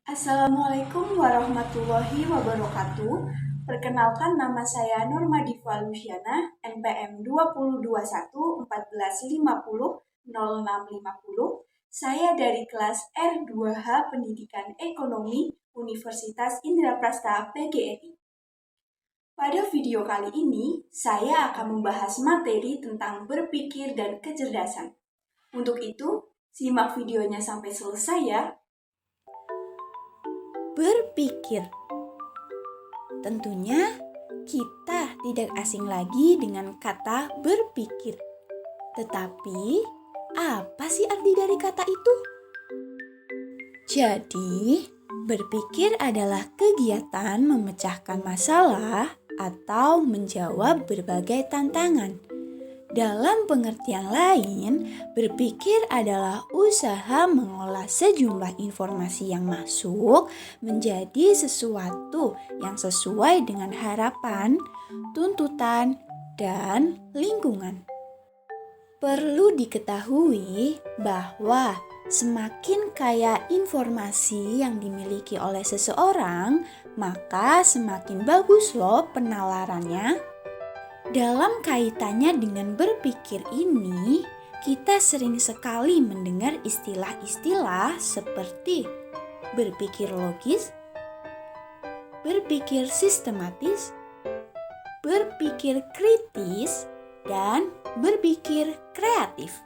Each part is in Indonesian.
Assalamualaikum warahmatullahi wabarakatuh. Perkenalkan, nama saya Nurma Diva Luciana, NPM 2021-1450-0650. Saya dari kelas R2H Pendidikan Ekonomi Universitas Indraprasta PGRI. Pada video kali ini, saya akan membahas materi tentang berpikir dan kecerdasan. Untuk itu, simak videonya sampai selesai ya. Berpikir. Tentunya kita tidak asing lagi dengan kata berpikir. Tetapi, apa sih arti dari kata itu? Jadi, berpikir adalah kegiatan memecahkan masalah atau menjawab berbagai tantangan. Dalam pengertian lain, berpikir adalah usaha mengolah sejumlah informasi yang masuk menjadi sesuatu yang sesuai dengan harapan, tuntutan, dan lingkungan. Perlu diketahui bahwa semakin kaya informasi yang dimiliki oleh seseorang, maka semakin bagus loh penalarannya. Dalam kaitannya dengan berpikir ini, kita sering sekali mendengar istilah-istilah seperti berpikir logis, berpikir sistematis, berpikir kritis, dan berpikir kreatif.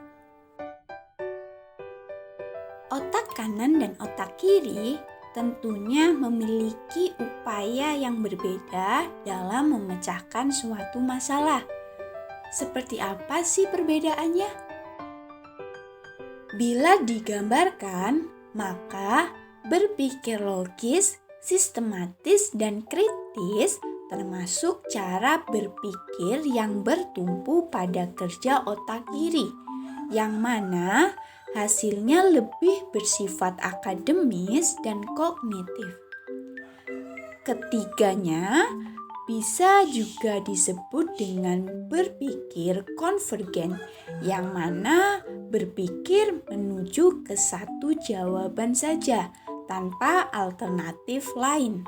Otak kanan dan otak kiri tentunya memiliki upaya yang berbeda dalam memecahkan suatu masalah. Seperti apa sih perbedaannya? Bila digambarkan, maka berpikir logis, sistematis, dan kritis termasuk cara berpikir yang bertumpu pada kerja otak kiri, yang mana hasilnya lebih bersifat akademis dan kognitif. Ketiganya bisa juga disebut dengan berpikir konvergen, yang mana berpikir menuju ke satu jawaban saja tanpa alternatif lain.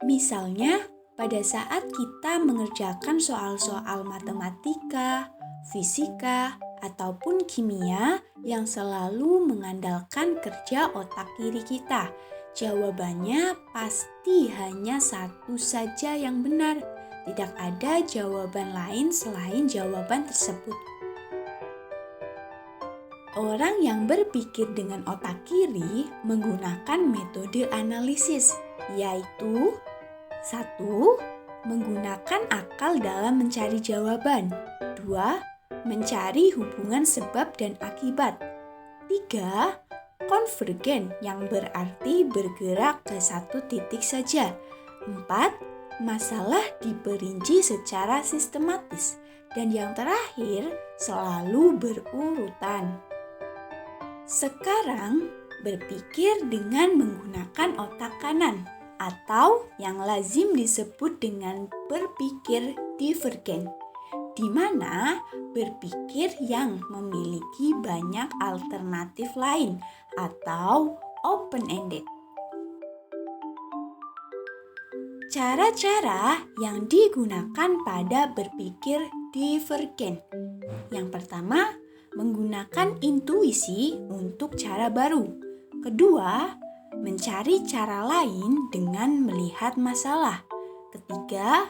Misalnya, pada saat kita mengerjakan soal-soal matematika, fisika, ataupun kimia yang selalu mengandalkan kerja otak kiri kita, jawabannya pasti hanya satu saja yang benar. Tidak ada jawaban lain selain jawaban tersebut. Orang yang berpikir dengan otak kiri menggunakan metode analisis, yaitu 1. Menggunakan akal dalam mencari jawaban. 2. Mencari hubungan sebab dan akibat. 3. Konvergen, yang berarti bergerak ke satu titik saja. 4. Masalah diperinci secara sistematis. Dan yang terakhir, selalu berurutan. Sekarang, berpikir dengan menggunakan otak kanan, atau yang lazim disebut dengan berpikir divergen, di mana berpikir yang memiliki banyak alternatif lain atau open-ended. Cara-cara yang digunakan pada berpikir divergen. Yang pertama, menggunakan intuisi untuk cara baru. Kedua, mencari cara lain dengan melihat masalah. Ketiga,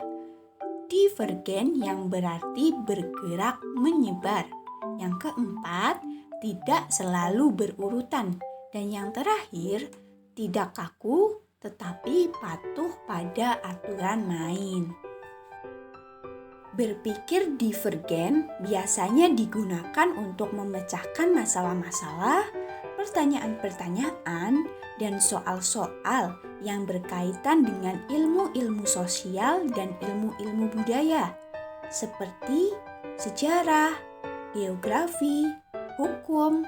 divergen, yang berarti bergerak menyebar. Yang keempat, tidak selalu berurutan. Dan yang terakhir, tidak kaku tetapi patuh pada aturan main. Berpikir divergen biasanya digunakan untuk memecahkan masalah-masalah, pertanyaan-pertanyaan, dan soal-soal yang berkaitan dengan ilmu-ilmu sosial dan ilmu-ilmu budaya, seperti sejarah, geografi, hukum,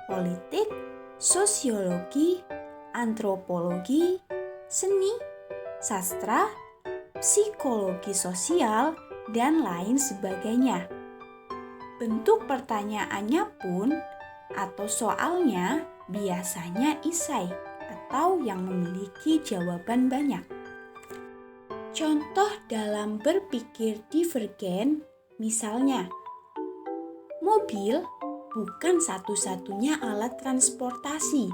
politik, sosiologi, antropologi, seni, sastra, psikologi sosial, dan lain sebagainya. Bentuk pertanyaannya pun atau soalnya biasanya isai atau yang memiliki jawaban banyak. Contoh dalam berpikir divergen, misalnya, mobil bukan satu-satunya alat transportasi.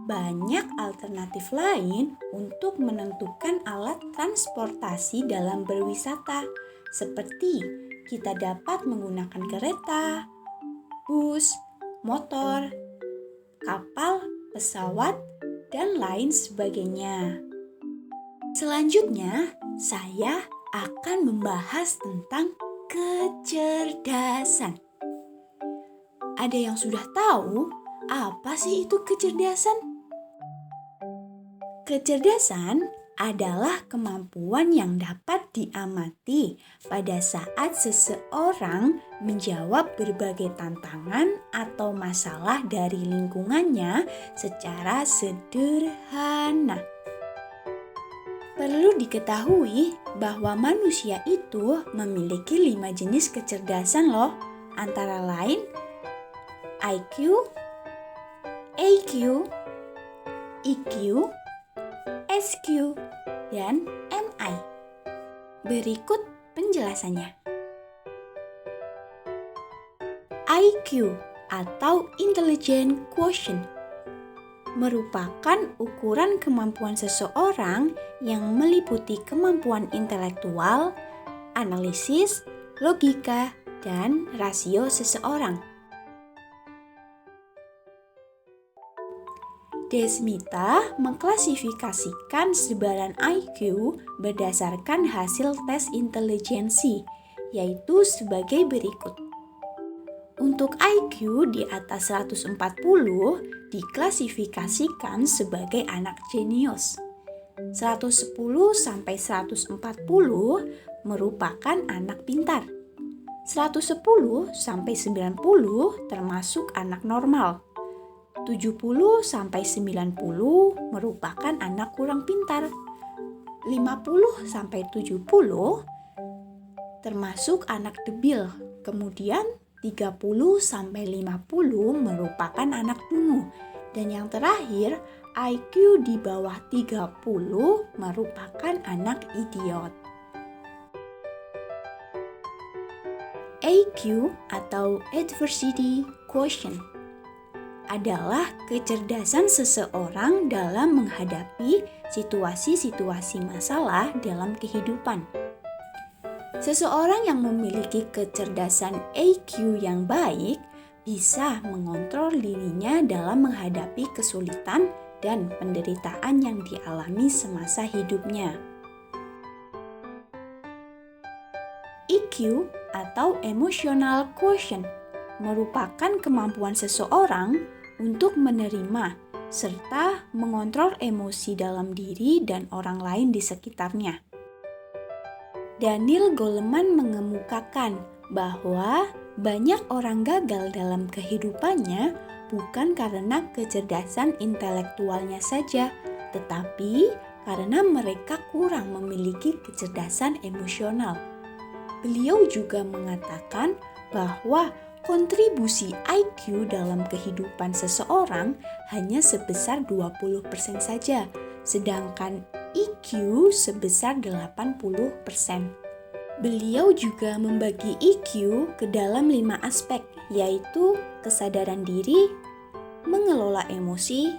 Banyak alternatif lain untuk menentukan alat transportasi dalam berwisata, seperti kita dapat menggunakan kereta, bus, motor, kapal, pesawat, dan lain sebagainya. Selanjutnya, saya akan membahas tentang kecerdasan. Ada yang sudah tahu apa sih itu kecerdasan? Kecerdasan adalah kemampuan yang dapat diamati pada saat seseorang menjawab berbagai tantangan atau masalah dari lingkungannya secara sederhana. Perlu diketahui bahwa manusia itu memiliki 5 jenis kecerdasan loh, antara lain IQ, AQ, EQ, SQ, dan MI. Berikut penjelasannya. IQ atau Intelligence Quotient merupakan ukuran kemampuan seseorang yang meliputi kemampuan intelektual, analisis, logika, dan rasio seseorang. Desmita mengklasifikasikan sebaran IQ berdasarkan hasil tes intelijensi, yaitu sebagai berikut. Untuk IQ di atas 140 diklasifikasikan sebagai anak jenius. 110 sampai 140 merupakan anak pintar. 110 sampai 90 termasuk anak normal. 70 sampai 90 merupakan anak kurang pintar. 50 sampai 70 termasuk anak debil. Kemudian 30 sampai 50 merupakan anak dungu. Dan yang terakhir, IQ di bawah 30 merupakan anak idiot. AQ atau Adversity Quotient adalah kecerdasan seseorang dalam menghadapi situasi-situasi masalah dalam kehidupan. Seseorang yang memiliki kecerdasan AQ yang baik bisa mengontrol dirinya dalam menghadapi kesulitan dan penderitaan yang dialami semasa hidupnya. EQ atau Emotional Quotient merupakan kemampuan seseorang untuk menerima serta mengontrol emosi dalam diri dan orang lain di sekitarnya. Daniel Goleman mengemukakan bahwa banyak orang gagal dalam kehidupannya bukan karena kecerdasan intelektualnya saja, tetapi karena mereka kurang memiliki kecerdasan emosional. Beliau juga mengatakan bahwa kontribusi IQ dalam kehidupan seseorang hanya sebesar 20% saja, sedangkan EQ sebesar 80%. Beliau juga membagi EQ ke dalam 5 aspek, yaitu kesadaran diri, mengelola emosi,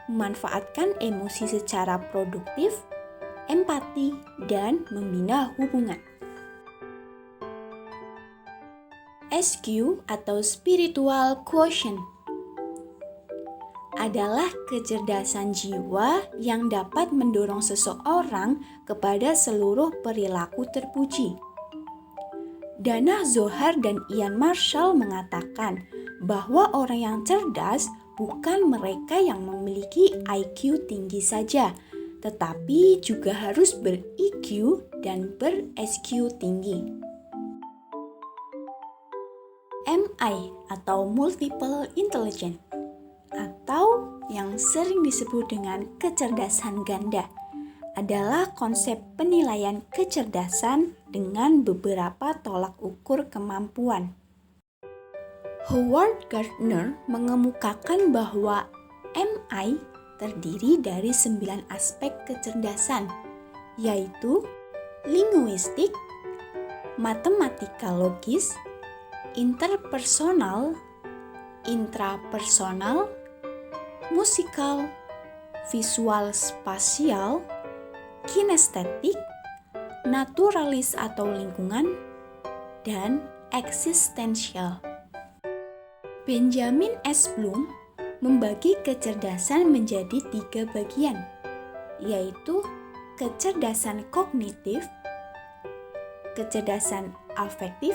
memanfaatkan emosi secara produktif, empati, dan membina hubungan. SQ atau Spiritual Quotient adalah kecerdasan jiwa yang dapat mendorong seseorang kepada seluruh perilaku terpuji. Dana Zohar dan Ian Marshall mengatakan bahwa orang yang cerdas bukan mereka yang memiliki IQ tinggi saja, tetapi juga harus ber-EQ dan ber-SQ tinggi. MI atau Multiple Intelligence atau yang sering disebut dengan kecerdasan ganda adalah konsep penilaian kecerdasan dengan beberapa tolak ukur kemampuan. Howard Gardner mengemukakan bahwa MI terdiri dari 9 aspek kecerdasan, yaitu linguistik, matematika logis, interpersonal, intrapersonal, musikal, visual spasial, kinestetik, naturalis atau lingkungan, dan eksistensial. Benjamin S. Bloom membagi kecerdasan menjadi 3 bagian, yaitu kecerdasan kognitif, kecerdasan afektif,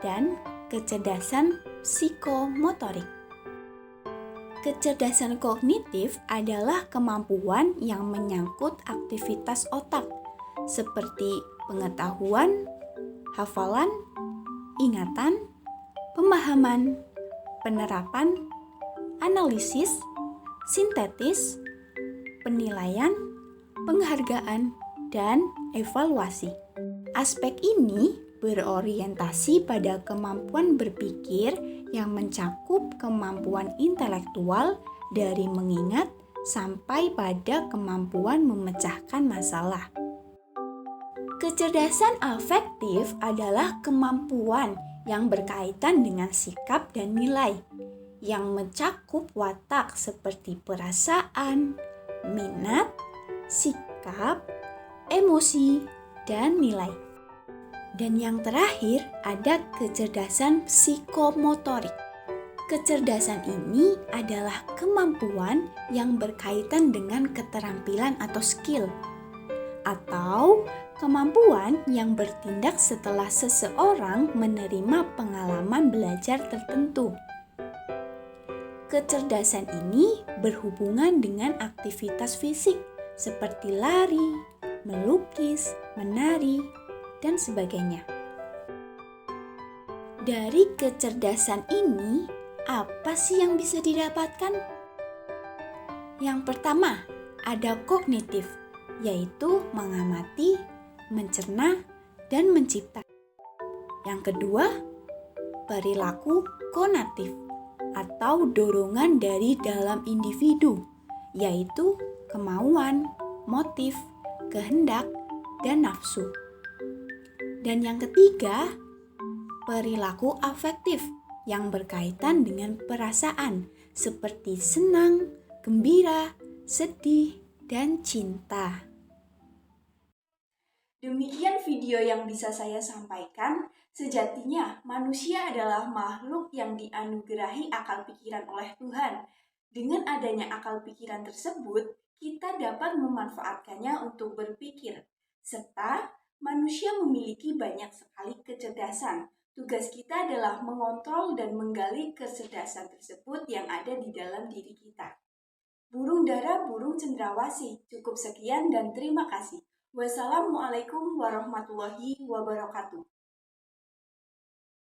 dan kecerdasan psikomotorik. Kecerdasan kognitif adalah kemampuan yang menyangkut aktivitas otak, seperti pengetahuan, hafalan, ingatan, pemahaman, penerapan, analisis, sintetis, penilaian, penghargaan, dan evaluasi. Aspek ini berorientasi pada kemampuan berpikir yang mencakup kemampuan intelektual dari mengingat sampai pada kemampuan memecahkan masalah. Kecerdasan afektif adalah kemampuan yang berkaitan dengan sikap dan nilai, yang mencakup watak seperti perasaan, minat, sikap, emosi, dan nilai. Dan yang terakhir ada kecerdasan psikomotorik. Kecerdasan ini adalah kemampuan yang berkaitan dengan keterampilan atau skill, atau kemampuan yang bertindak setelah seseorang menerima pengalaman belajar tertentu. Kecerdasan ini berhubungan dengan aktivitas fisik seperti lari, melukis, menari, dan sebagainya. Dari kecerdasan ini, apa sih yang bisa didapatkan? Yang pertama, ada kognitif, yaitu mengamati, mencerna, dan mencipta. Yang kedua, perilaku konatif atau dorongan dari dalam individu, yaitu kemauan, motif, kehendak, dan nafsu. Dan yang ketiga, perilaku afektif yang berkaitan dengan perasaan seperti senang, gembira, sedih, dan cinta. Demikian video yang bisa saya sampaikan. Sejatinya, manusia adalah makhluk yang dianugerahi akal pikiran oleh Tuhan. Dengan adanya akal pikiran tersebut, kita dapat memanfaatkannya untuk berpikir. Serta, manusia memiliki banyak sekali kecerdasan. Tugas kita adalah mengontrol dan menggali kecerdasan tersebut yang ada di dalam diri kita. Burung dara, burung cendrawasih. Cukup sekian dan terima kasih. Wassalamualaikum warahmatullahi wabarakatuh.